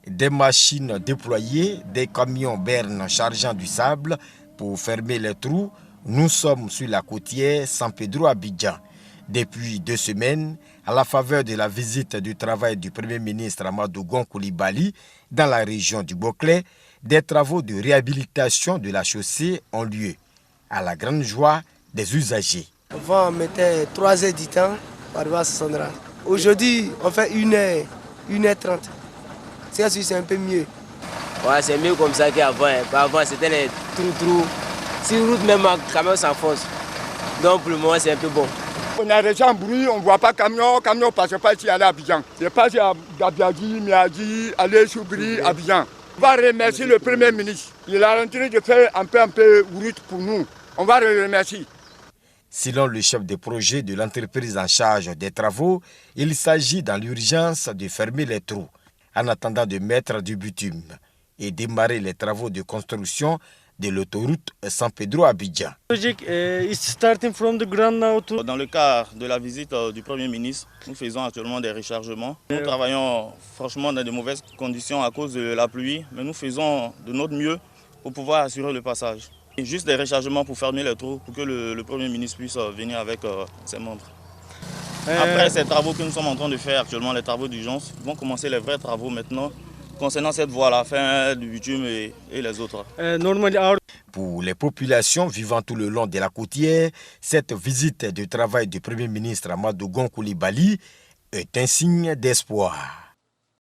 des machines déployées, des camions bernes chargeant du sable pour fermer les trous, nous sommes sur la côtière San Pedro Abidjan. Depuis 2 semaines, à la faveur de la visite du travail du Premier ministre Amadou Gon Coulibaly dans la région du Boclé, des travaux de réhabilitation de la chaussée ont lieu, à la grande joie des usagers. Avant, on mettait 3 heures du temps par rapport à Sandra. Aujourd'hui, on fait 1h30. C'est un peu mieux. Ouais, c'est mieux comme ça qu'avant. Avant, c'était les trous. Si route même quand même s'enfonce. Donc pour le moment, c'est un peu bon. On a déjà un bruit, on ne voit pas camion passe pas ici à Abidjan. Je passe à Gabiagi, Miadi, Allé Soubri, Abidjan. On va remercier le Premier ministre. Il a rentré de faire un peu route pour nous. On va le remercier. Selon le chef de projet de l'entreprise en charge des travaux, il s'agit dans l'urgence de fermer les trous en attendant de mettre du bitume et démarrer les travaux de construction de l'autoroute San Pedro Abidjan. Dans le cadre de la visite du Premier ministre, nous faisons actuellement des rechargements. Nous travaillons franchement dans de mauvaises conditions à cause de la pluie, mais nous faisons de notre mieux pour pouvoir assurer le passage. Et juste des rechargements pour fermer les trous, pour que le Premier ministre puisse venir avec ses membres. Après ces travaux que nous sommes en train de faire actuellement, les travaux d'urgence, vont commencer les vrais travaux maintenant concernant cette voie, la fin du bitume et les autres. Pour les populations vivant tout le long de la côtière, cette visite de travail du Premier ministre Amadou Gon Coulibaly est un signe d'espoir.